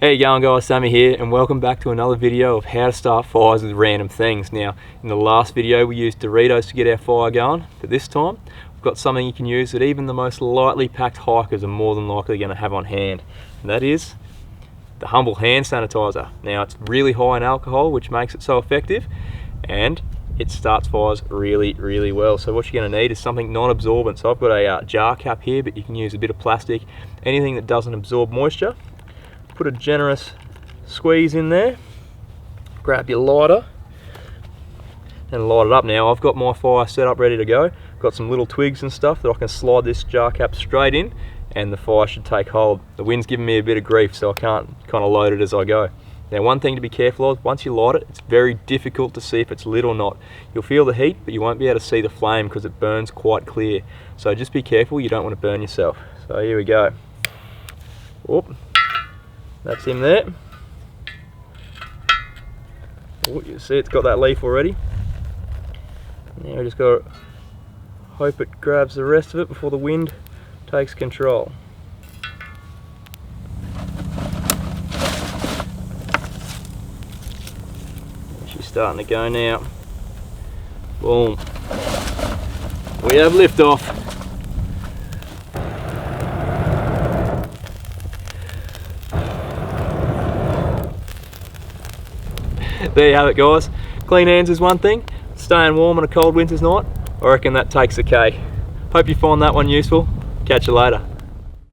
How you going, guys? Sammy here, and welcome back to another video of how to start fires with random things. Now, in the last video we used Doritos to get our fire going, but this time we've got something you can use that even the most lightly packed hikers are more than likely going to have on hand, and that is the humble hand sanitizer. Now, it's really high in alcohol, which makes it so effective, and it starts fires really well. So what you're going to need is something non-absorbent. So I've got a jar cap here, but you can use a bit of plastic, anything that doesn't absorb moisture. Put a generous squeeze in there, grab your lighter and light it up. Now I've got my fire set up ready to go. Got some little twigs and stuff that I can slide this jar cap straight in and the fire should take hold. The wind's giving me a bit of grief, so I can't kind of load it as I go. Now, one thing to be careful of, once you light it, it's very difficult to see if it's lit or not. You'll feel the heat, but you won't be able to see the flame because it burns quite clear. So just be careful, you don't want to burn yourself. So here we go. Whoop. That's him there. Oh, you see it's got that leaf already. Now we just got to hope it grabs the rest of it before the wind takes control. She's starting to go now. Boom. We have liftoff. There you have it, guys. Clean hands is one thing, staying warm on a cold winter's night, I reckon that takes the cake. Hope you find that one useful. Catch you later.